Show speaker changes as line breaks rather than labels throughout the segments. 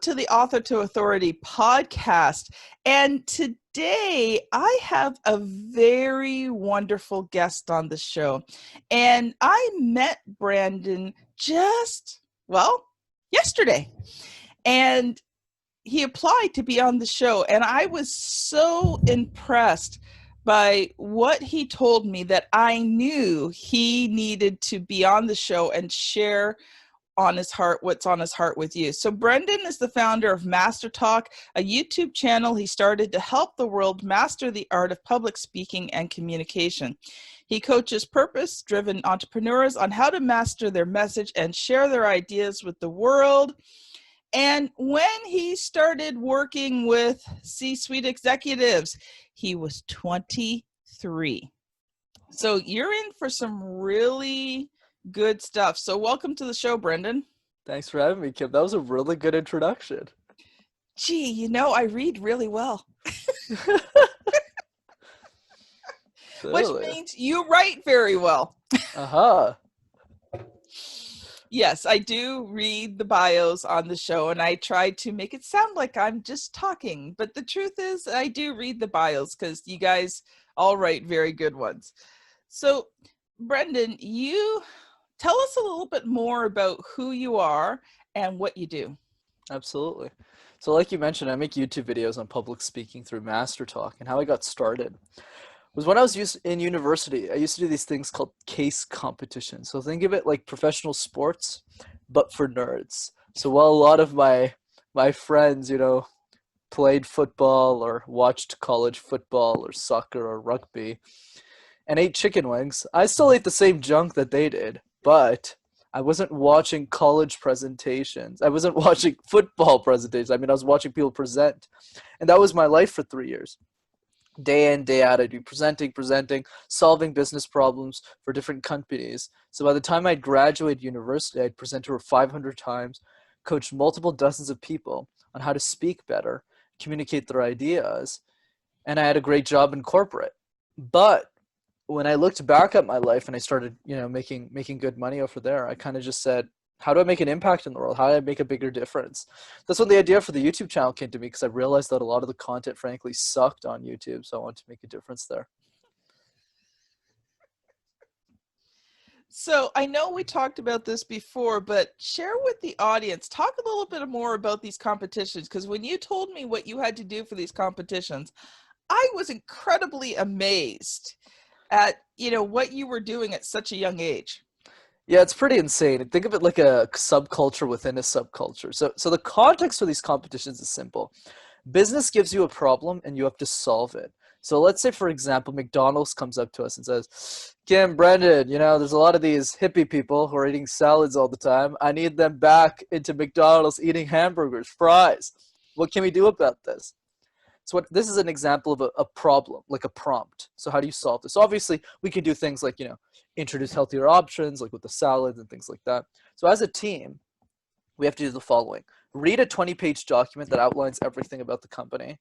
to the Author to Authority podcast. And today I have a very wonderful guest on the show. And I met Brenden yesterday. And he applied to be on the show. And I was so impressed by what he told me that I knew he needed to be on the show and share on his heart, what's on his heart with you. So Brenden is the founder of MasterTalk, a YouTube channel he started to help the world master the art of public speaking and communication. He coaches purpose-driven entrepreneurs on how to master their message and share their ideas with the world. And when he started working with C-suite executives, he was 23. So you're in for some really good stuff. So welcome to the show, Brenden.
Thanks for having me, Kim. That was a really good introduction.
Gee, I read really well. Which means you write very well.
Uh-huh.
Yes, I do read the bios on the show, and I try to make it sound like I'm just talking. But the truth is, I do read the bios because you guys all write very good ones. So, Brenden, you tell us a little bit more about who you are and what you do.
Absolutely. So like you mentioned, I make YouTube videos on public speaking through MasterTalk, and how I got started was when I was in university. I used to do these things called case competitions. So think of it like professional sports, but for nerds. So while a lot of my friends, played football or watched college football or soccer or rugby and ate chicken wings, I still ate the same junk that they did, but I wasn't watching college presentations. I wasn't watching football presentations. I was watching people present. And that was my life for 3 years. Day in, day out, I'd be presenting, solving business problems for different companies. So by the time I'd graduated university, I'd present over 500 times, coached multiple dozens of people on how to speak better, communicate their ideas, and I had a great job in corporate. But when I looked back at my life and I started, making good money over there, I kind of just said, how do I make an impact in the world? How do I make a bigger difference? That's when the idea for the YouTube channel came to me, because I realized that a lot of the content, frankly, sucked on YouTube. So I wanted to make a difference there.
So I know we talked about this before, but share with the audience, talk a little bit more about these competitions, because when you told me what you had to do for these competitions, I was incredibly amazed at, what you were doing at such a young age.
Yeah, it's pretty insane. Think of it like a subculture within a subculture. So the context for these competitions is simple. Business gives you a problem and you have to solve it. So let's say, for example, McDonald's comes up to us and says, Kim, Brenden, there's a lot of these hippie people who are eating salads all the time. I need them back into McDonald's eating hamburgers, fries. What can we do about this? So this is an example of a problem, like a prompt. So how do you solve this? So obviously, we can do things like, introduce healthier options, like with the salads and things like that. So as a team, we have to do the following. Read a 20-page document that outlines everything about the company.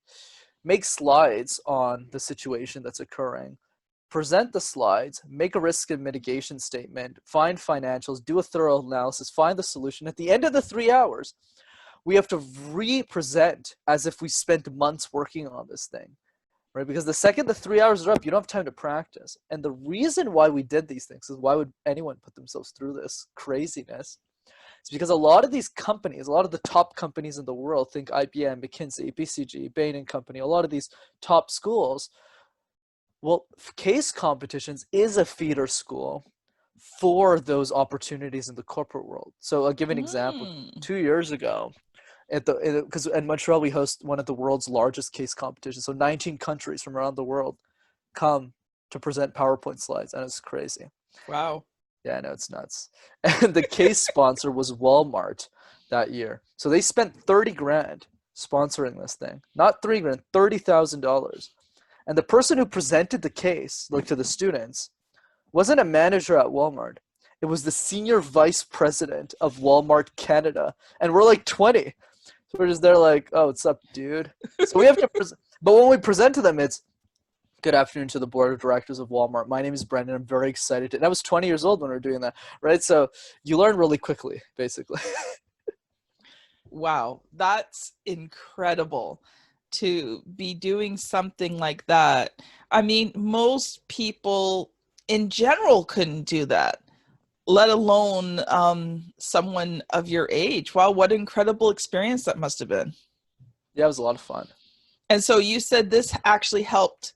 Make slides on the situation that's occurring. Present the slides. Make a risk and mitigation statement. Find financials. Do a thorough analysis. Find the solution. At the end of the 3 hours, we have to re-present as if we spent months working on this thing, right? Because the second the 3 hours are up, you don't have time to practice. And the reason why we did these things is, why would anyone put themselves through this craziness? It's because a lot of these companies, a lot of the top companies in the world, think IBM, McKinsey, BCG, Bain & Company, a lot of these top schools, well, case competitions is a feeder school for those opportunities in the corporate world. So I'll give an example. 2 years ago, because in Montreal we host one of the world's largest case competitions. So 19 countries from around the world come to present PowerPoint slides, and it's crazy.
Wow.
Yeah, I know, it's nuts. And the case sponsor was Walmart that year. So they spent 30 grand sponsoring this thing. Not 3 grand, $30,000. And the person who presented the case, like to the students, wasn't a manager at Walmart. It was the senior vice president of Walmart Canada. And we're like 20. So we're just there like, oh, what's up, dude? So we have to but when we present to them, it's, good afternoon to the board of directors of Walmart. My name is Brenden. I'm very excited. And I was 20 years old when we were doing that, right? So you learn really quickly, basically.
Wow, that's incredible to be doing something like that. I mean, most people in general couldn't do that, let alone someone of your age. Wow, what an incredible experience that must have been.
Yeah, it was a lot of fun.
And so you said this actually helped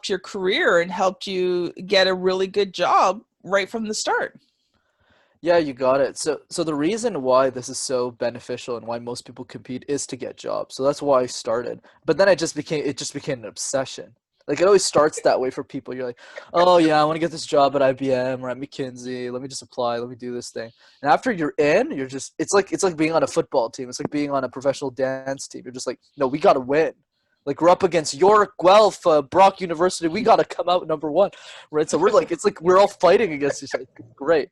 your career and helped you get a really good job right from the start.
Yeah, you got it. So the reason why this is so beneficial and why most people compete is to get jobs. So that's why I started. But then it just became an obsession. Like it always starts that way for people. You're like, "Oh yeah, I want to get this job at IBM or at McKinsey. Let me just apply. Let me do this thing." And after you're in, you're just it's like being on a football team. It's like being on a professional dance team. You're just like, "No, we got to win." Like we're up against York, Guelph, Brock University. We got to come out number one, right? So we're like, it's like we're all fighting against each other. Great.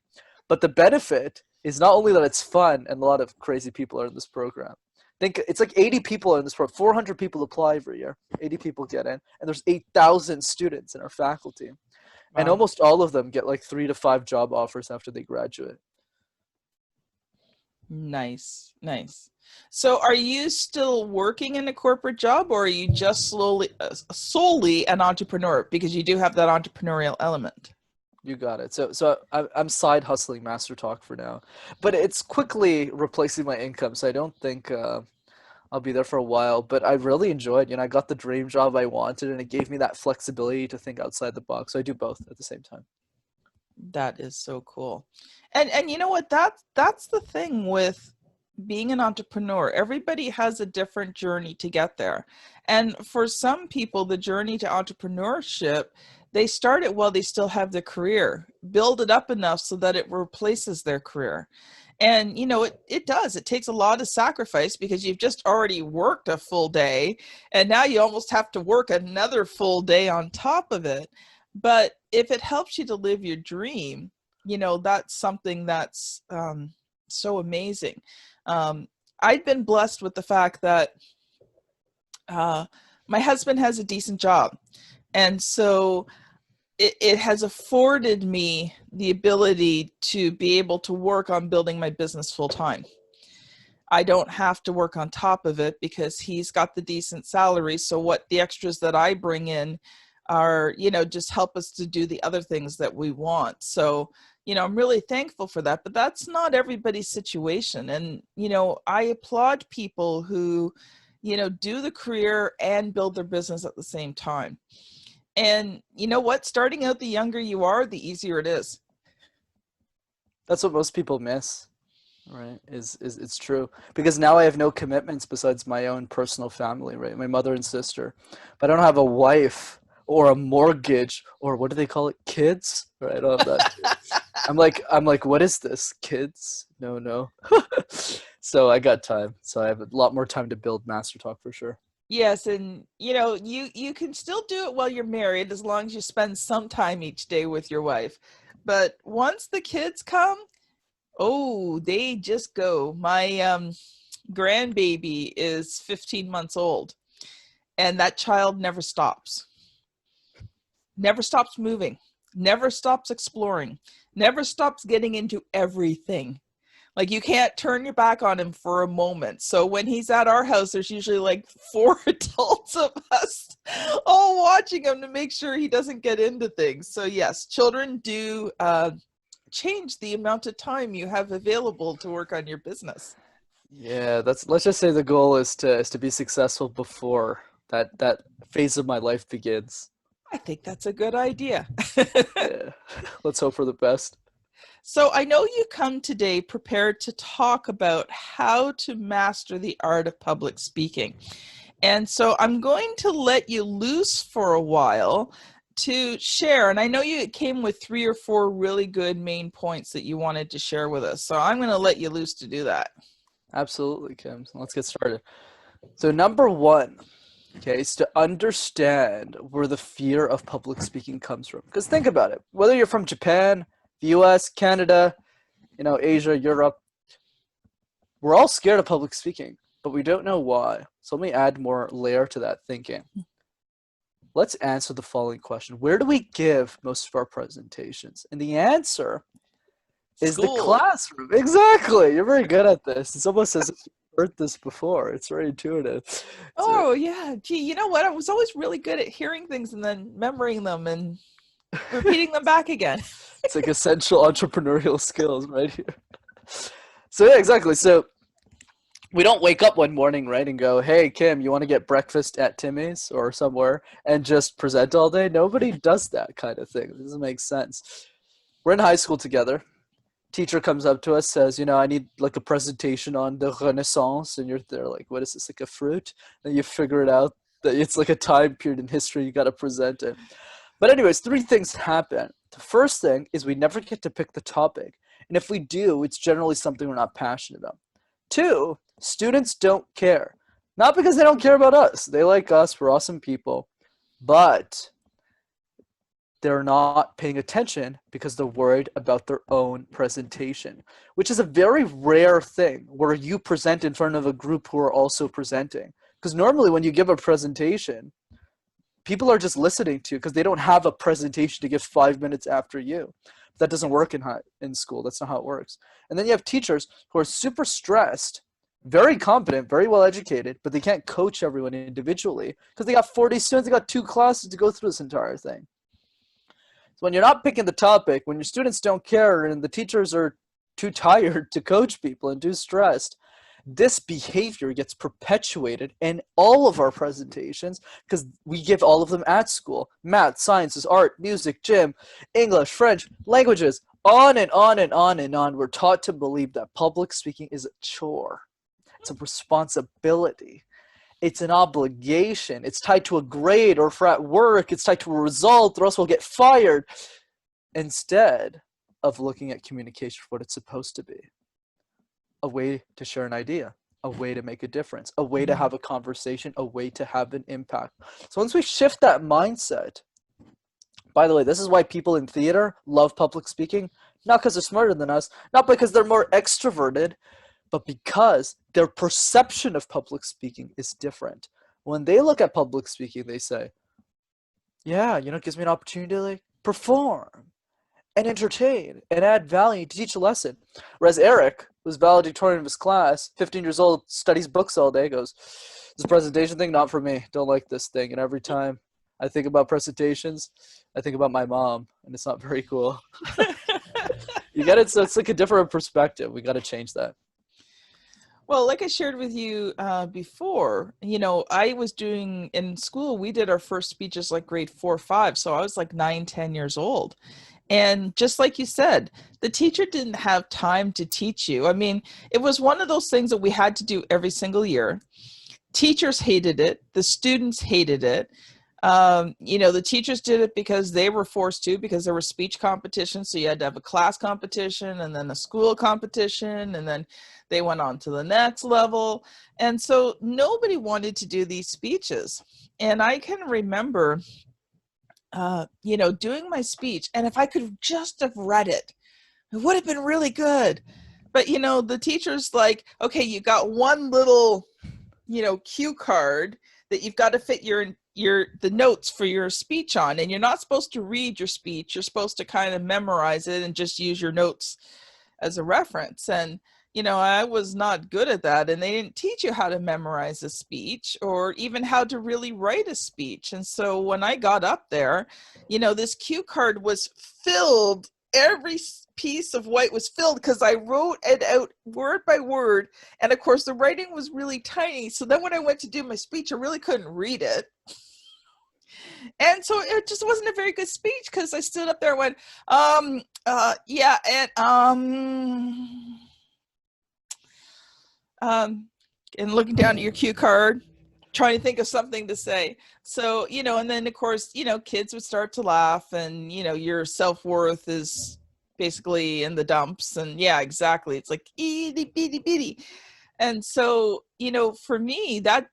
But the benefit is not only that it's fun and a lot of crazy people are in this program. Think it's like 80 people in this program. 400 people apply every year. 80 people get in, and there's 8,000 students in our faculty, and
Wow.
almost all of them get like 3 to 5 job offers after they graduate.
Nice, nice. So are you still working in a corporate job or are you just solely an entrepreneur because you do have that entrepreneurial element?
You got it. I'm side hustling MasterTalk for now, but it's quickly replacing my income. So I don't think I'll be there for a while, but I really enjoyed, I got the dream job I wanted and it gave me that flexibility to think outside the box. So I do both at the same time.
That is so cool. And you know what, that's the thing with being an entrepreneur. Everybody has a different journey to get there. And for some people, the journey to entrepreneurship, they start it while they still have their career, build it up enough so that it replaces their career. And it does. It takes a lot of sacrifice because you've just already worked a full day and now you almost have to work another full day on top of it. But if it helps you to live your dream, that's something that's so amazing. um, I've been blessed with the fact that uh, my husband has a decent job. And so it has afforded me the ability to be able to work on building my business full time. I don't have to work on top of it because he's got the decent salary. So what the extras that I bring in are, just help us to do the other things that we want. So, I'm really thankful for that, but that's not everybody's situation. And, I applaud people who, do the career and build their business at the same time. And you know what? Starting out, the younger you are, the easier it is.
That's what most people miss, right? Is it's true because now I have no commitments besides my own personal family, right? My mother and sister, but I don't have a wife or a mortgage or what do they call it? Kids, right? I don't have that. I'm like, what is this? Kids? No, no. So I got time. So I have a lot more time to build Master Talk for sure.
Yes, and you can still do it while you're married as long as you spend some time each day with your wife. But once the kids come, oh, they just go. My grandbaby is 15 months old, and that child never stops. Never stops moving, never stops exploring, never stops getting into everything. Like you can't turn your back on him for a moment. So when he's at our house, there's usually like four adults of us all watching him to make sure he doesn't get into things. So yes, children do change the amount of time you have available to work on your business.
Yeah, that's let's just say the goal is to be successful before that phase of my life begins.
I think that's a good idea.
Yeah. Let's hope for the best.
So I know you come today prepared to talk about how to master the art of public speaking. And so I'm going to let you loose for a while to share. And I know you came with 3 or 4 really good main points that you wanted to share with us. So I'm going to let you loose to do that.
Absolutely, Kim. So let's get started. So number one, okay, is to understand where the fear of public speaking comes from. Because think about it. Whether you're from Japan, the US, Canada, Asia, Europe, we're all scared of public speaking, but we don't know why. So let me add more layer to that thinking. Let's answer the following question. Where do we give most of our presentations? And the answer is the
School.
classroom. Exactly. You're very good at this. It's almost as if heard this before. It's very intuitive.
Oh, yeah. Gee, you know what? I was always really good at hearing things and then remembering them and repeating them back again.
It's like essential entrepreneurial skills right here. So yeah, exactly. So we don't wake up one morning, right, and go, "Hey, Kim, you want to get breakfast at Timmy's or somewhere and just present all day?" Nobody does that kind of thing. It doesn't make sense. We're in high school together. Teacher comes up to us, says, I need like a presentation on the Renaissance, and you're there like, what is this, like a fruit? And you figure it out that it's like a time period in history, you got to present it. But anyways, three things happen. The first thing is we never get to pick the topic. And if we do, it's generally something we're not passionate about. Two, students don't care. Not because they don't care about us. They like us. We're awesome people. But they're not paying attention because they're worried about their own presentation, which is a very rare thing where you present in front of a group who are also presenting. Because normally when you give a presentation, people are just listening to you because they don't have a presentation to give 5 minutes after you. That doesn't work in school. That's not how it works. And then you have teachers who are super stressed, very competent, very well educated, but they can't coach everyone individually because they got 40 students, they got 2 classes to go through this entire thing. So when you're not picking the topic, when your students don't care and the teachers are too tired to coach people and too stressed, this behavior gets perpetuated in all of our presentations because we give all of them at school. Math, sciences, art, music, gym, English, French, languages, on and on and on and on. We're taught to believe that public speaking is a chore. It's a responsibility. It's an obligation. It's tied to a grade, or for at work, it's tied to a result, or else we'll get fired. Instead of looking at communication for what it's supposed to be. A way to share an idea, a way to make a difference, a way to have a conversation, a way to have an impact. So once we shift that mindset, by the way, this is why people in theater love public speaking, not because they're smarter than us, not because they're more extroverted, but because their perception of public speaking is different. When they look at public speaking, they say, yeah, it gives me an opportunity to like perform and entertain and add value to teach a lesson. Whereas Eric, who's valedictorian of his class, 15 years old, studies books all day, goes, this presentation thing, not for me. Don't like this thing. And every time I think about presentations, I think about my mom, and it's not very cool. You get it? So it's like a different perspective. We got to change that.
Well, like I shared with you before, I was doing in school, we did our first speeches like grade 4 or 5. So I was like 9, 10 years old. And just like you said, the teacher didn't have time to teach you. I mean, it was one of those things that we had to do every single year. Teachers hated it. The students hated it. The teachers did it because they were forced to, because there were speech competitions. So you had to have a class competition and then a school competition, and then they went on to the next level. And so nobody wanted to do these speeches. And I can remember, doing my speech, and if I could just have read it, it would have been really good. But, the teacher's like, okay, you got one little, cue card that you've got to fit the notes for your speech on, and you're not supposed to read your speech. You're supposed to kind of memorize it and just use your notes as a reference. And I was not good at that, and they didn't teach you how to memorize a speech or even how to really write a speech. And so when I got up there, this cue card was filled. Every piece of white was filled because I wrote it out word by word. And of course, the writing was really tiny. So then when I went to do my speech, I really couldn't read it. And so it just wasn't a very good speech because I stood up there and went, yeah, and looking down at your cue card, trying to think of something to say. So, and then of course, kids would start to laugh, and, your self-worth is basically in the dumps. And yeah, exactly. It's like, itty bitty bitty. And so, for me, that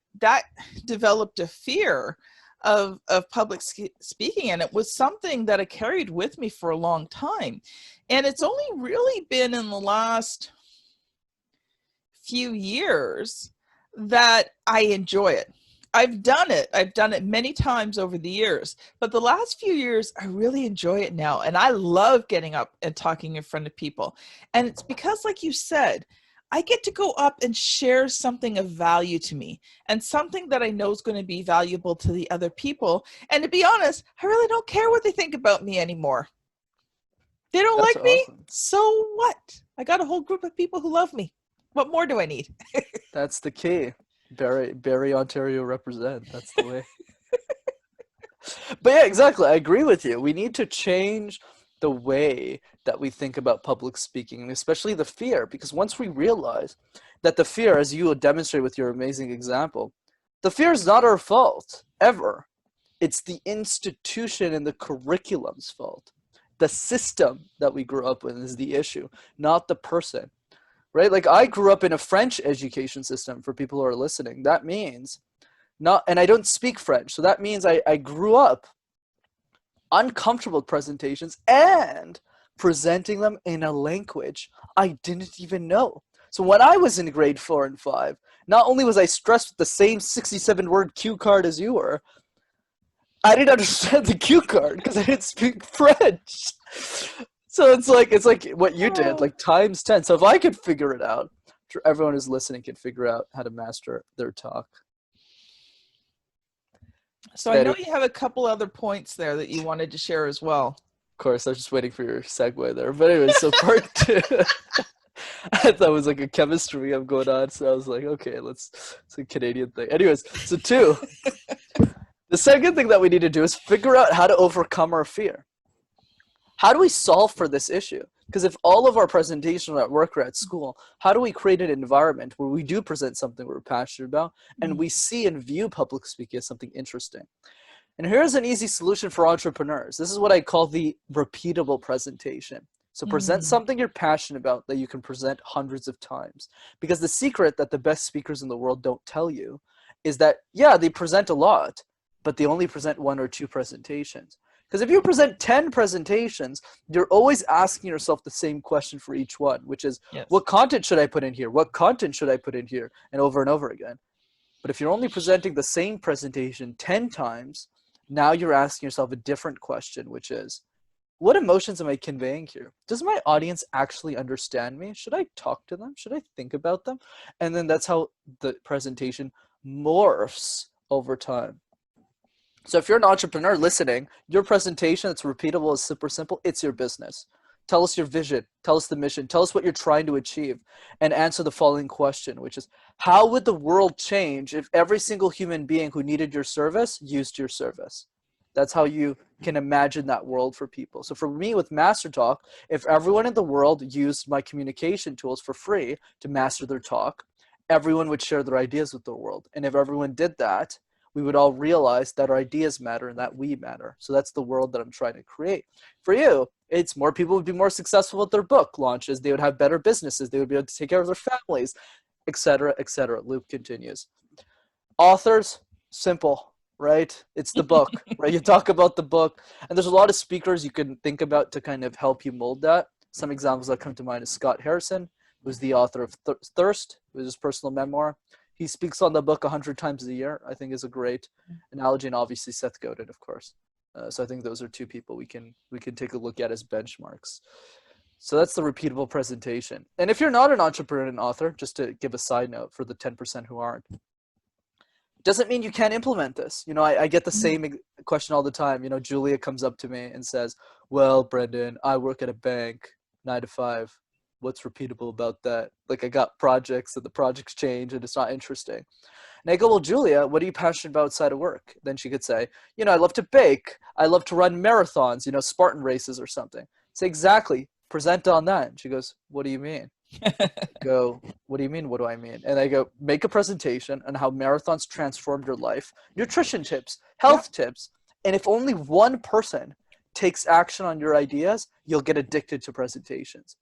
developed a fear of public speaking. And it was something that I carried with me for a long time. And it's only really been in the last few years that I enjoy it. I've done it many times over the years, but the last few years I really enjoy it now, and I love getting up and talking in front of people. And it's because, like you said, I get to go up and share something of value to me and something that I know is going to be valuable to the other people. And to be honest, I really don't care what they think about me anymore. They don't
That's
like me,
awesome.
so what? I got a whole group of people who love me. What more do I need?
That's the key. Barry, Ontario represent. That's the way. But yeah, exactly. I agree with you. We need to change the way that we think about public speaking, and especially the fear, because once we realize that the fear, as you will demonstrate with your amazing example, the fear is not our fault, ever. It's the institution and the curriculum's fault. The system that we grew up with is the issue, not the person, right? Like I grew up in a French education system for people who are listening. That means not, and I don't speak French. So that means I grew up uncomfortable with presentations and presenting them in a language I didn't even know. So when I was in grade 4 and 5, not only was I stressed with the same 67 word cue card as you were, I didn't understand the cue card because I didn't speak French. So it's like what you did, like times 10. So if I could figure it out, I'm sure everyone who's listening can figure out how to master their talk.
So I know you have a couple other points there that you wanted to share as well.
Of course, I was just waiting for your segue there. But anyways, so part 2. I thought it was like a chemistry we have going on. So I was like, okay, it's a Canadian thing. Anyways, so 2. The second thing that we need to do is figure out how to overcome our fear. How do we solve for this issue? Because if all of our presentations are at work or at school, how do we create an environment where we do present something we're passionate about and we see and view public speaking as something interesting? And here's an easy solution for entrepreneurs. This is what I call the repeatable presentation. So present something you're passionate about that you can present hundreds of times. Because the secret that the best speakers in the world don't tell you is that, yeah, they present a lot, but they only present 1 or 2 presentations. Because if you present 10 presentations, you're always asking yourself the same question for each one, which is, yes, what content should I put in here? What content should I put in here? And over again. But if you're only presenting the same presentation 10 times, now you're asking yourself a different question, which is, what emotions am I conveying here? Does my audience actually understand me? Should I talk to them? Should I think about them? And then that's how the presentation morphs over time. So if you're an entrepreneur listening, your presentation that's repeatable is super simple. It's your business. Tell us your vision. Tell us the mission. Tell us what you're trying to achieve. And answer the following question, which is, how would the world change if every single human being who needed your service used your service? That's how you can imagine that world for people. So for me with MasterTalk, if everyone in the world used my communication tools for free to master their talk, everyone would share their ideas with the world. And if everyone did that, we would all realize that our ideas matter and that we matter. So that's the world that I'm trying to create. For you, it's more people would be more successful with their book launches. They would have better businesses. They would be able to take care of their families, etc., etc. Loop continues. Authors, simple, right? It's the book, right? You talk about the book. And there's a lot of speakers you can think about to kind of help you mold that. Some examples that come to mind is Scott Harrison, who's the author of Thirst, which is his personal memoir. He speaks on the book 100 times a year, I think is a great analogy, and obviously Seth Godin, of course. So I think those are 2 people we can take a look at as benchmarks. So that's the repeatable presentation. And if you're not an entrepreneur and author, just to give a side note for the 10% who aren't, doesn't mean you can't implement this. You know, I get the same question all the time. You know, Julia comes up to me and says, well, Brenden, I work at a bank 9 to 5. What's repeatable about that? Like I got projects and the projects change and it's not interesting. And I go, well, Julia, what are you passionate about outside of work? Then she could say, you know, I love to bake. I love to run marathons, you know, Spartan races or something. Say, exactly. Present on that. And she goes, what do you mean? Go, what do you mean? What do I mean? And I go, make a presentation on how marathons transformed your life, nutrition tips, health tips. And if only one person takes action on your ideas, you'll get addicted to presentations.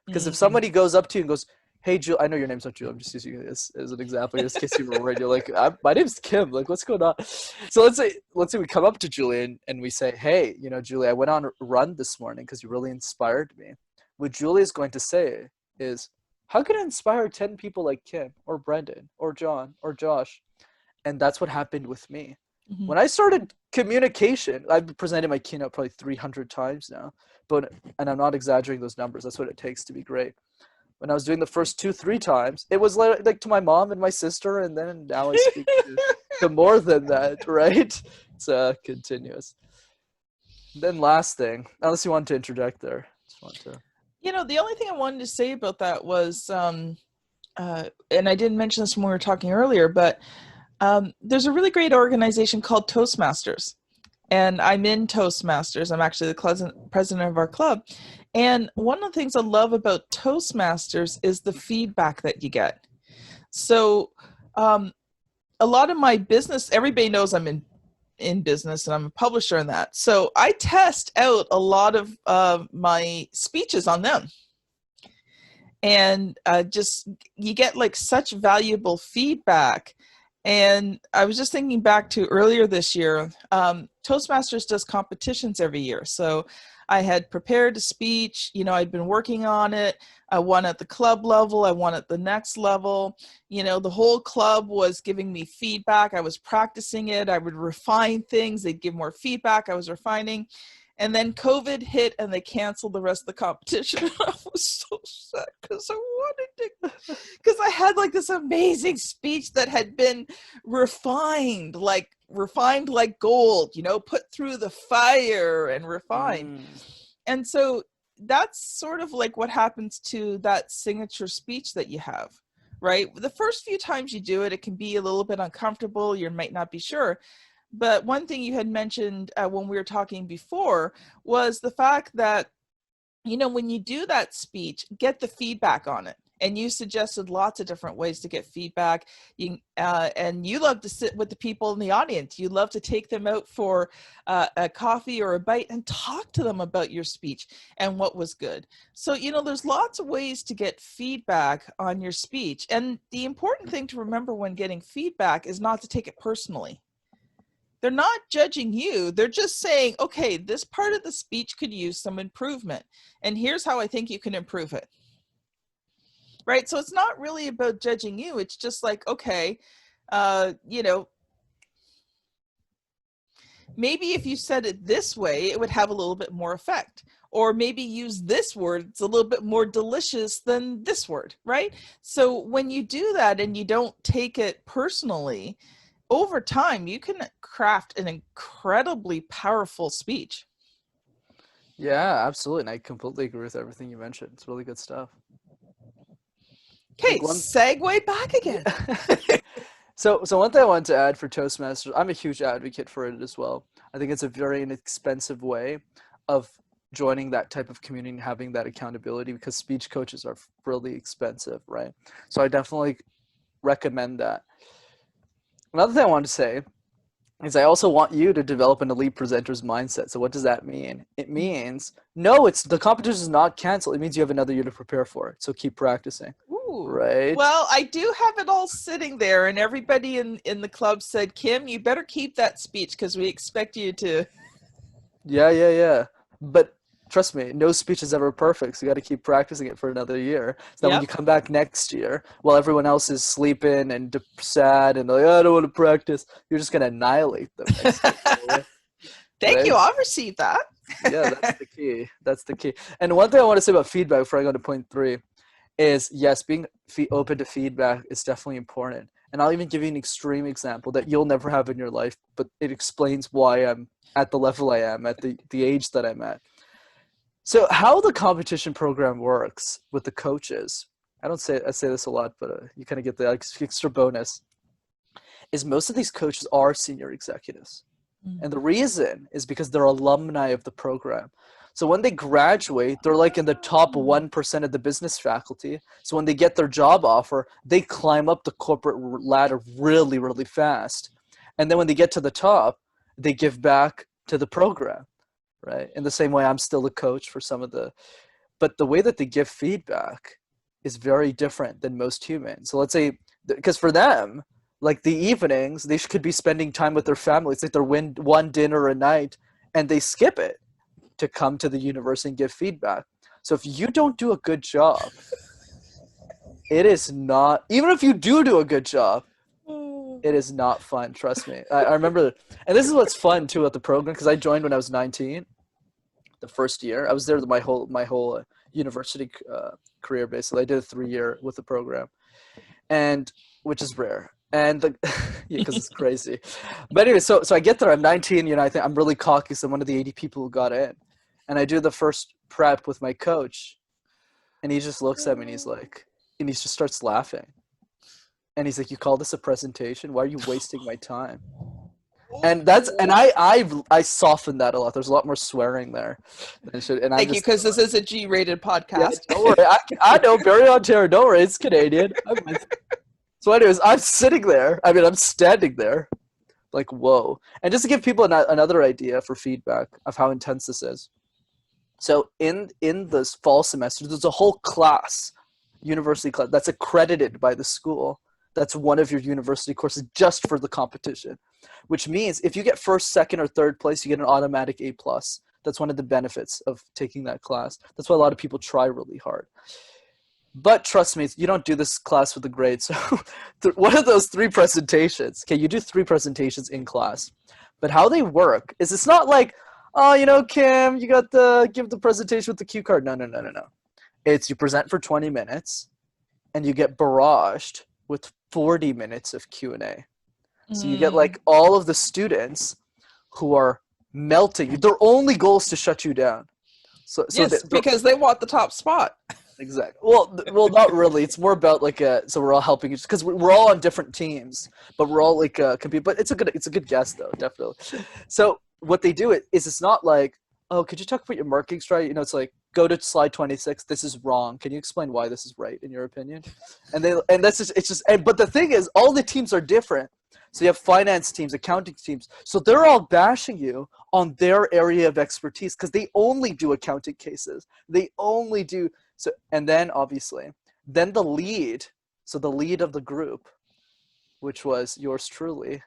Because if somebody goes up to you and goes, hey, Julie, I know your name's not Julie, I'm just using it as an example, in case you were worried. You're like, my name's Kim, like, what's going on? So let's say we come up to Julie and we say, hey, you know, Julie, I went on a run this morning because you really inspired me. What Julie is going to say is, how can I inspire 10 people like Kim or Brenden or John or Josh? And that's what happened with me. When I started communication, I've presented my keynote probably 300 times now, and I'm not exaggerating those numbers. That's what it takes to be great. When I was doing the first 2-3 times, it was like to my mom and my sister, and then now I speak to more than that, right? It's continuous. Then last thing, unless you want to interject there, just want to.
The only thing I wanted to say about that was, and I didn't mention this when we were talking earlier, but there's a really great organization called Toastmasters. And I'm in Toastmasters. I'm actually the president of our club. And one of the things I love about Toastmasters is the feedback that you get. So a lot of my business, everybody knows I'm in business and I'm a publisher in that. So I test out a lot of my speeches on them. And just you get like such valuable feedback. And I was just thinking back to earlier this year, Toastmasters does competitions every year. So I had prepared a speech, I'd been working on it. I won at the club level. I won at the next level. The whole club was giving me feedback. I was practicing it. I would refine things. They'd give more feedback. I was refining. And then COVID hit and they canceled the rest of the competition. I was so sad because I wanted to, because I had like this amazing speech that had been refined like gold, put through the fire and refined. And so that's sort of like what happens to that signature speech that you have, right? The first few times you do it, it can be a little bit uncomfortable. You might not be sure. But one thing you had mentioned when we were talking before was the fact that, when you do that speech, get the feedback on it. And you suggested lots of different ways to get feedback. And you love to sit with the people in the audience. You love to take them out for a coffee or a bite and talk to them about your speech and what was good. So, there's lots of ways to get feedback on your speech. And the important thing to remember when getting feedback is not to take it personally. They're not judging you. They're just saying, okay, this part of the speech could use some improvement. And here's how I think you can improve it. Right? So it's not really about judging you. It's just like, okay, maybe if you said it this way, it would have a little bit more effect. Or maybe use this word. It's a little bit more delicious than this word, right? So when you do that and you don't take it personally, over time, you can craft an incredibly powerful speech.
Yeah, absolutely. And I completely agree with everything you mentioned. It's really good stuff.
Okay, segue back again.
So one thing I wanted to add for Toastmasters, I'm a huge advocate for it as well. I think it's a very inexpensive way of joining that type of community and having that accountability, because speech coaches are really expensive, right? So I definitely recommend that. Another thing I want to say is I also want you to develop an elite presenter's mindset. So what does that mean? It means, no, the competition is not canceled. It means you have another year to prepare for it. So keep practicing. Ooh. Right?
Well, I do have it all sitting there, and everybody in the club said, Kim, you better keep that speech because we expect you to.
Yeah. But trust me, no speech is ever perfect. So you got to keep practicing it for another year. So that when you come back next year, while everyone else is sleeping and sad and like, oh, I don't want to practice, you're just going to annihilate them.
Thank you. I'll receive that.
Yeah, that's the key. That's the key. And one thing I want to say about feedback before I go to point 3 is, yes, being open to feedback is definitely important. And I'll even give you an extreme example that you'll never have in your life, but it explains why I'm at the level I am, at the age that I'm at. So how the competition program works with the coaches, I say this a lot, but you kind of get the extra bonus, is most of these coaches are senior executives. Mm-hmm. And the reason is because they're alumni of the program. So when they graduate, they're like in the top 1% of the business faculty. So when they get their job offer, they climb up the corporate ladder really, really fast. And then when they get to the top, they give back to the program. Right? In the same way, I'm still a coach for but the way that they give feedback is very different than most humans. So let's say, because for them, like the evenings, they could be spending time with their families, like their one dinner a night, and they skip it to come to the university and give feedback. So if you don't do a good job, it is not, even if you do a good job, it is not fun. Trust me. I remember, and this is what's fun too at the program, because I joined when I was 19, the first year. I was there my whole university career. Basically, I did a 3-year with the program, and which is rare. And the yeah, because it's crazy. But anyway, so I get there. I'm 19. You know, I think I'm really cocky. So I'm one of the 80 people who got in, and I do the first prep with my coach, and he just looks at me and he's like, and he just starts laughing, and he's like, "You call this a presentation? Why are you wasting my time?" And I softened that a lot. There's a lot more swearing there than it should. And
Thank you, because this is a G-rated
yeah,
podcast.
don't worry. I know Barry Ontario. Don't worry, it's Canadian. So, anyways, I'm sitting there. I mean, I'm standing there, like, whoa. And just to give people another idea for feedback of how intense this is. So, in this fall semester, there's a whole class, university class, that's accredited by the school. That's one of your university courses just for the competition, which means if you get first, second, or third place, you get an automatic A+. That's one of the benefits of taking that class. That's why a lot of people try really hard. But trust me, you don't do this class with the grades. So one of those 3 presentations, okay, you do 3 presentations in class. But how they work is it's not like, oh, you know, Kim, you got to give the presentation with the cue card. No. It's you present for 20 minutes and you get barraged with 40 minutes of Q&A. So you get like all of the students who are melting. Their only goal is to shut you down. So
yes, because they want the top spot.
Exactly. Well, not really. It's more about like so we're all helping each, because we're all on different teams, but we're all like compete. But it's a good guess though, definitely. So what they do is it's not like, oh, could you talk about your marketing strategy? You know, it's like, go to slide 26. This is wrong. Can you explain why this is right in your opinion? And that's just, it's just. But the thing is, all the teams are different. So you have finance teams, accounting teams. So they're all bashing you on their area of expertise because they only do accounting cases. They only do so. And then obviously, then the lead. So the lead of the group, which was yours truly,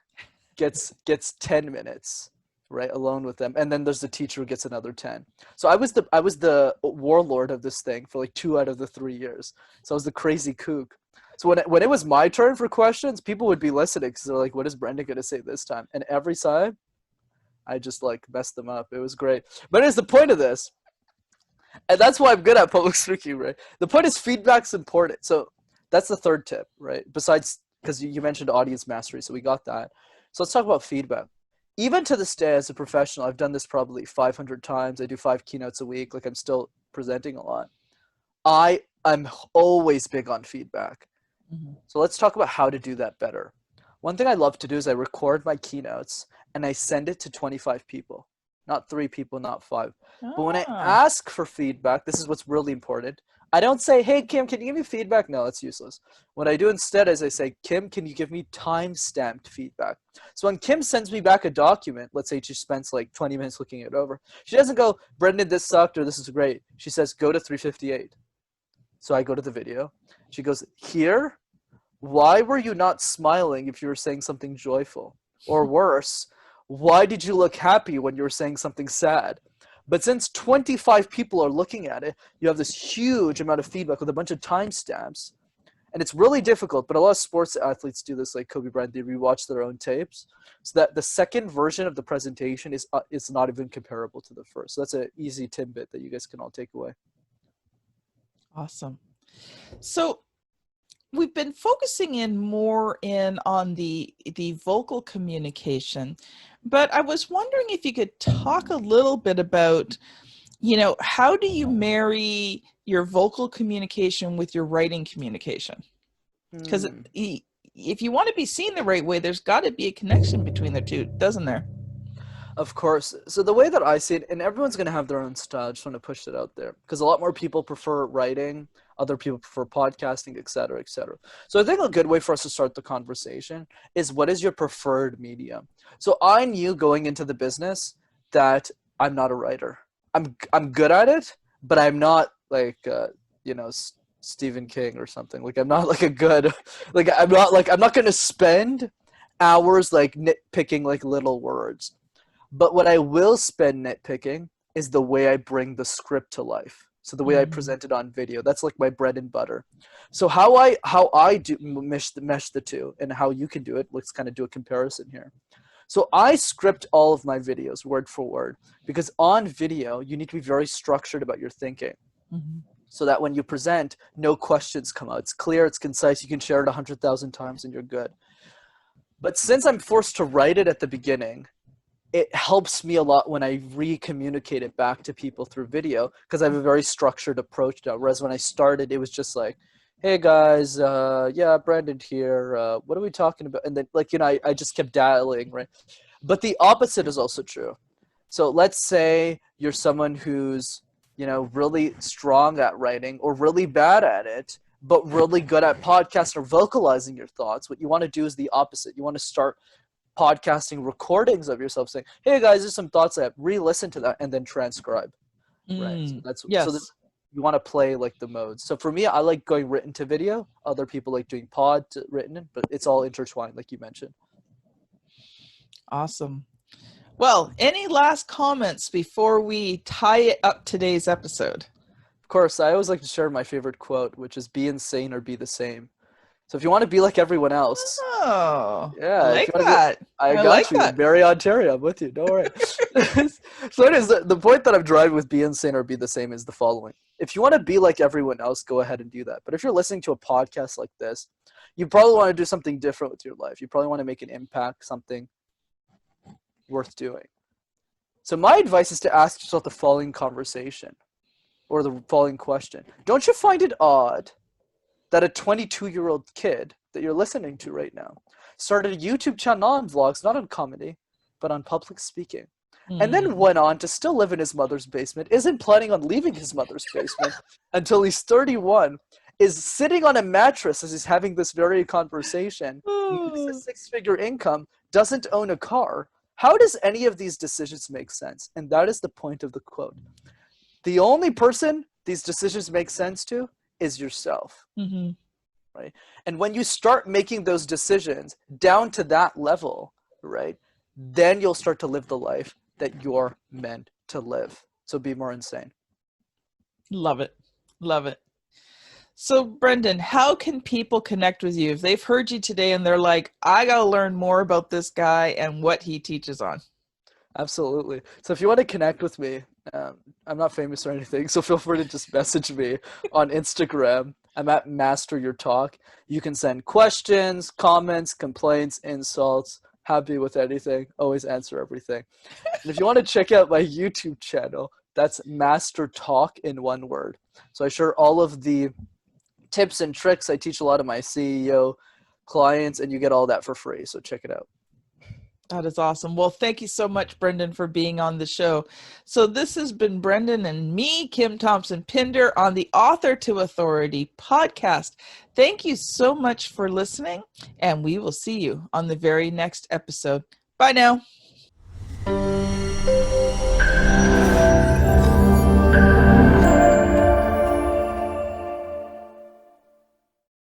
gets 10 minutes. Right, alone with them, and then there's the teacher who gets another 10. So I was the warlord of this thing for like 2 out of the 3 years. So I was the crazy kook. So when it was my turn for questions, people would be listening because they're like, "What is Brenden going to say this time?" And every time, I just like messed them up. It was great. But here's the point of this, and that's why I'm good at public speaking. Right. The point is feedback's important. So that's the third tip, right? Besides, because you mentioned audience mastery, so we got that. So let's talk about feedback. Even to this day as a professional, I've done this probably 500 times. I do 5 keynotes a week. Like I'm still presenting a lot. I'm always big on feedback. Mm-hmm. So let's talk about how to do that better. One thing I love to do is I record my keynotes and I send it to 25 people, not 3 people, not 5. But when I ask for feedback, this is what's really important. I don't say, hey, Kim, can you give me feedback? No, that's useless. What I do instead is I say, Kim, can you give me time-stamped feedback? So when Kim sends me back a document, let's say she spends like 20 minutes looking it over, she doesn't go, Brenden, this sucked or this is great. She says, go to 358. So I go to the video. She goes, here, why were you not smiling if you were saying something joyful? Or worse, why did you look happy when you were saying something sad? But since 25 people are looking at it, you have this huge amount of feedback with a bunch of timestamps. And it's really difficult, but a lot of sports athletes do this, like Kobe Bryant, they rewatch their own tapes. So that the second version of the presentation is not even comparable to the first. So that's an easy tidbit that you guys can all take away.
Awesome. So we've been focusing more on the vocal communication, but I was wondering if you could talk a little bit about, you know, how do you marry your vocal communication with your writing communication? Because if you want to be seen the right way, there's got to be a connection between the two, doesn't there?
Of course. So the way that I see it, and everyone's going to have their own style, I just want to push it out there, because a lot more people prefer writing, other people prefer podcasting, et cetera, et cetera. So I think a good way for us to start the conversation is, what is your preferred medium? So I knew going into the business that I'm not a writer. I'm good at it, but I'm not like, Stephen King or something. Like I'm not like a good, like I'm not going to spend hours like nitpicking like little words. But what I will spend nitpicking is the way I bring the script to life. So the way I present it on video, that's like my bread and butter. So how I do mesh the two, and how you can do it, let's kind of do a comparison here. So I script all of my videos word for word, because on video, you need to be very structured about your thinking. Mm-hmm. so that when you present, no questions come out. It's clear, it's concise, you can share it 100,000 times and you're good. But since I'm forced to write it at the beginning, it helps me a lot when I re-communicate it back to people through video, because I have a very structured approach now. Whereas when I started, it was just like, hey guys, yeah, Brenden here. What are we talking about? And then, like, I just kept dialing, right? But the opposite is also true. So let's say you're someone who's, really strong at writing or really bad at it, but really good at podcast or vocalizing your thoughts. What you want to do is the opposite. You want to start podcasting recordings of yourself saying, hey guys, there's some thoughts I have. Re-listen to that and then transcribe. Right. So
Yes.
you want to play like the modes. So for me, I like going written to video. Other people like doing pod to written, but it's all intertwined, like you mentioned.
Awesome. Well, any last comments before we tie up today's episode?
Of course, I always like to share my favorite quote, which is be insane or be the same. So if you want to be like everyone else,
Oh,
yeah,
I
if
like
you want
that.
to I
I
got
like
you.
that.
Barry, Ontario, I'm with you. Don't worry. So it is the point that I'm driving with be insane or be the same is the following. If you want to be like everyone else, go ahead and do that. But if you're listening to a podcast like this, you probably want to do something different with your life. You probably want to make an impact, something worth doing. So my advice is to ask yourself the following conversation or the following question. Don't you find it odd that a 22-year-old kid that you're listening to right now started a YouTube channel on vlogs, not on comedy, but on public speaking, and then went on to still live in his mother's basement, isn't planning on leaving his mother's basement until he's 31, is sitting on a mattress as he's having this very conversation, makes a six-figure income, doesn't own a car? How does any of these decisions make sense? And that is the point of the quote. The only person these decisions make sense to is yourself.
Mm-hmm.
Right? And when you start making those decisions down to that level, right, then you'll start to live the life that you're meant to live. So be more insane.
Love it. Love it. So, Brenden, how can people connect with you if they've heard you today and they're like, I got to learn more about this guy and what he teaches on?
Absolutely. So if you want to connect with me, I'm not famous or anything, so feel free to just message me on Instagram. I'm at Master Your Talk. You can send questions, comments, complaints, insults. Happy with anything. Always answer everything. And if you want to check out my YouTube channel, that's MasterTalk in one word. So I share all of the tips and tricks. I teach a lot of my CEO clients, and you get all that for free. So check it out.
That is awesome. Well, thank you so much, Brenden, for being on the show. So this has been Brenden and me, Kim Thompson-Pinder, on the Author to Authority podcast. Thank you so much for listening, and we will see you on the very next episode. Bye now.